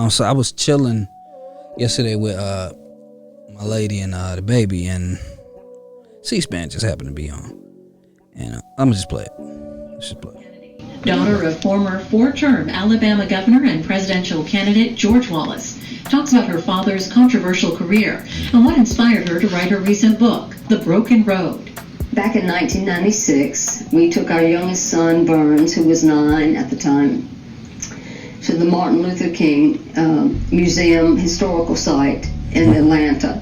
So I was chilling yesterday with my lady and the baby, and C-SPAN just happened to be on, and I'm gonna just play it. Let's just play it. Daughter of former four-term Alabama governor and presidential candidate George Wallace talks about her father's controversial career and what inspired her to write her recent book, The Broken Road. Back in 1996, we took our youngest son, Burns, who was 9 at the time, to the Martin Luther King Museum historical site in Atlanta.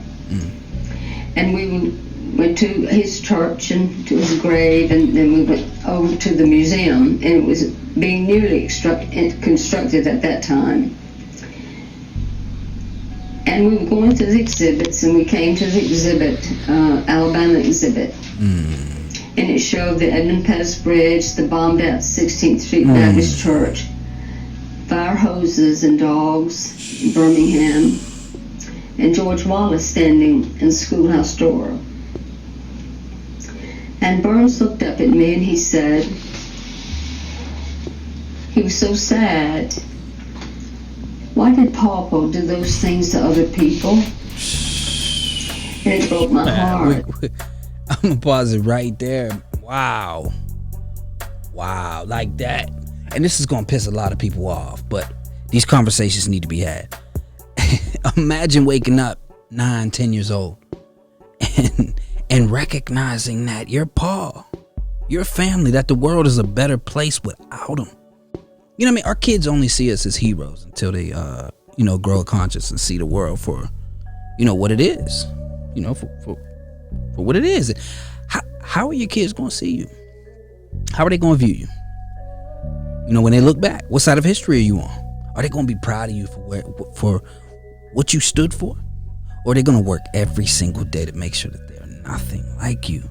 And we went to his church and to his grave, and then we went over to the museum, and it was being newly constructed at that time. And we were going through the exhibits, and we came to the exhibit, Alabama exhibit. And it showed the Edmund Pettus Bridge, the bombed out 16th Street Baptist Church, fire hoses and dogs in Birmingham, and George Wallace standing in the schoolhouse door. And Burns looked up at me and he said, he was so sad. Why did Papa do those things to other people? And it broke my heart. I'm gonna pause it right there. Wow, like that. And this is gonna piss a lot of people off, but these conversations need to be had. Imagine waking up 9, 10 years old and recognizing that your pa, your family, that the world is a better place without them. You know what I mean? Our kids only see us as heroes until they grow a conscience and see the world for what it is, for what it is. How are your kids going to see you? How are they going to view you? When they look back, what side of history are you on? Are they going to be proud of you for what you stood for? Or are they going to work every single day to make sure that they're nothing like you?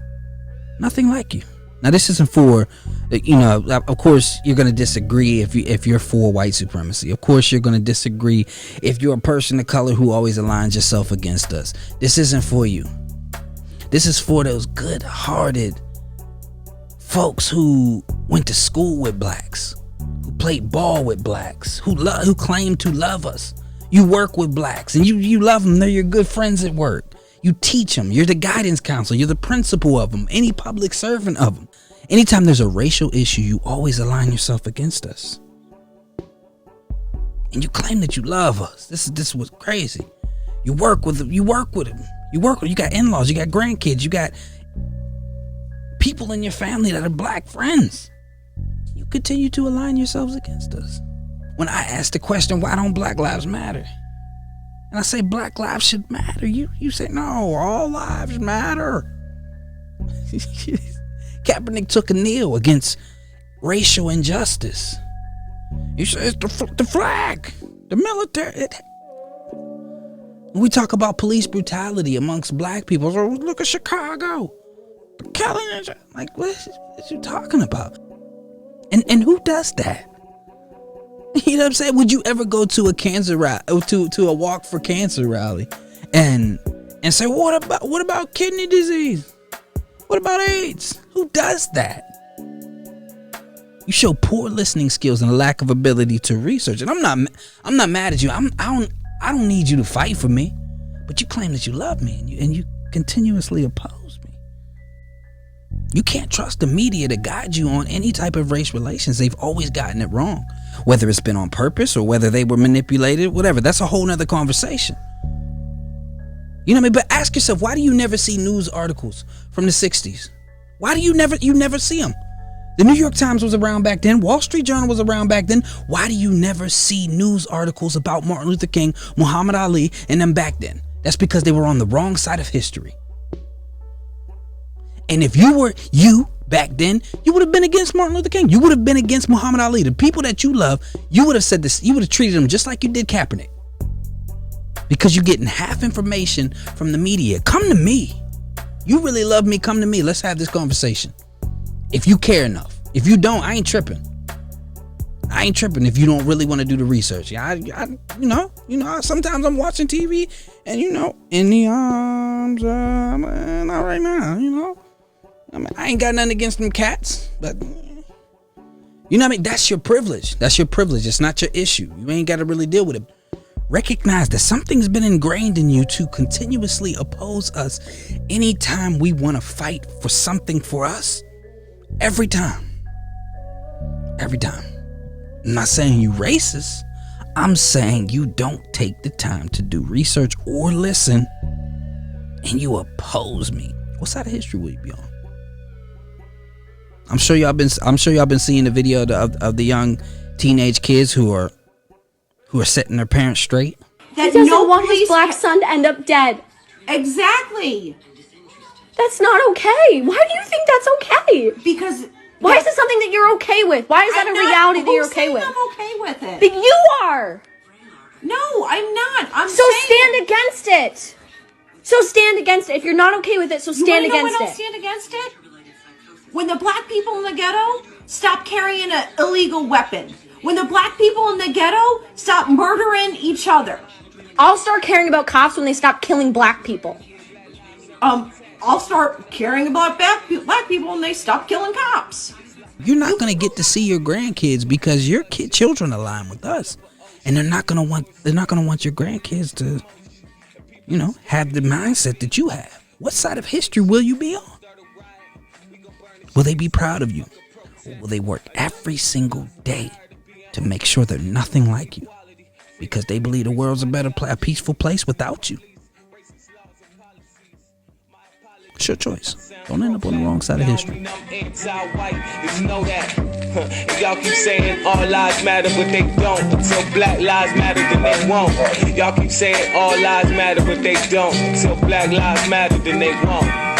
Nothing like you. Now, this isn't for, of course, you're going to disagree if you're for white supremacy. Of course, you're going to disagree if you're a person of color who always aligns yourself against us. This isn't for you. This is for those good-hearted folks who went to school with blacks, who played ball with blacks, who claim to love us. You work with blacks and you love them. They're your good friends at work. You teach them. You're the guidance counselor. You're the principal of them. Any public servant of them. Anytime there's a racial issue, you always align yourself against us. And you claim that you love us. This was crazy. You work with them. You got in-laws. You got grandkids. You got people in your family that are black friends. You continue to align yourselves against us. When I ask the question, why don't black lives matter? And I say black lives should matter. You say, no, all lives matter. Kaepernick took a kneel against racial injustice. You say it's the flag, the military. We talk about police brutality amongst black people. So look at Chicago. Killing it. Like, what you talking about? And who does that? You know what I'm saying? Would you ever go to a cancer rally, to a walk for cancer rally, and say, what about kidney disease? What about AIDS? Who does that? You show poor listening skills and a lack of ability to research. And I'm not mad at you. I don't need you to fight for me, but you claim that you love me and you continuously oppose me. You can't trust the media to guide you on any type of race relations. They've always gotten it wrong, whether it's been on purpose or whether they were manipulated, whatever. That's a whole nother conversation. You know what I mean? But ask yourself, why do you never see news articles from the 60s? Why do you never see them? The New York Times was around back then. Wall Street Journal was around back then. Why do you never see news articles about Martin Luther King, Muhammad Ali, and them back then? That's because they were on the wrong side of history. And if you were back then, you would have been against Martin Luther King. You would have been against Muhammad Ali. The people that you love, you would have said this. You would have treated them just like you did Kaepernick. Because you're getting half information from the media. Come to me. You really love me, come to me. Let's have this conversation. If you care enough. If you don't, I ain't tripping. I ain't tripping if you don't really want to do the research. Sometimes I'm watching TV and in the arms of not right now, I ain't got nothing against them cats, but you know what I mean? That's your privilege. That's your privilege. It's not your issue. You ain't got to really deal with it. Recognize that something's been ingrained in you to continuously oppose us anytime we want to fight for something for us. Every time. Every time. I'm not saying you racist. I'm saying you don't take the time to do research or listen, and you oppose me. What side of history will you be on? I'm sure y'all been seeing the video of the young teenage kids who are setting their parents straight. He doesn't want his black son to end up dead. Exactly. That's not okay. Why do you think that's okay? Because why is it something that you're okay with? Why is that a reality that you're okay with? I'm okay with it. But you are. No, I'm not. Stand against it. So stand against it. If you're not okay with it, so stand against it. When I'll stand against it? When the black people in the ghetto stop carrying an illegal weapon. When the black people in the ghetto stop murdering each other. I'll start caring about cops when they stop killing black people. I'll start caring about black people when they stop killing cops. You're not going to get to see your grandkids because your children align with us. And they're not going to want your grandkids to, have the mindset that you have. What side of history will you be on? Will they be proud of you? Or will they work every single day to make sure they're nothing like you? Because they believe the world's a peaceful place without you. It's your choice. Don't end up on the wrong side of history. Y'all keep saying all lives matter, but they don't. Until black lives matter, then they won't. Y'all keep saying all lives matter, but they don't. Until black lives matter, then they won't.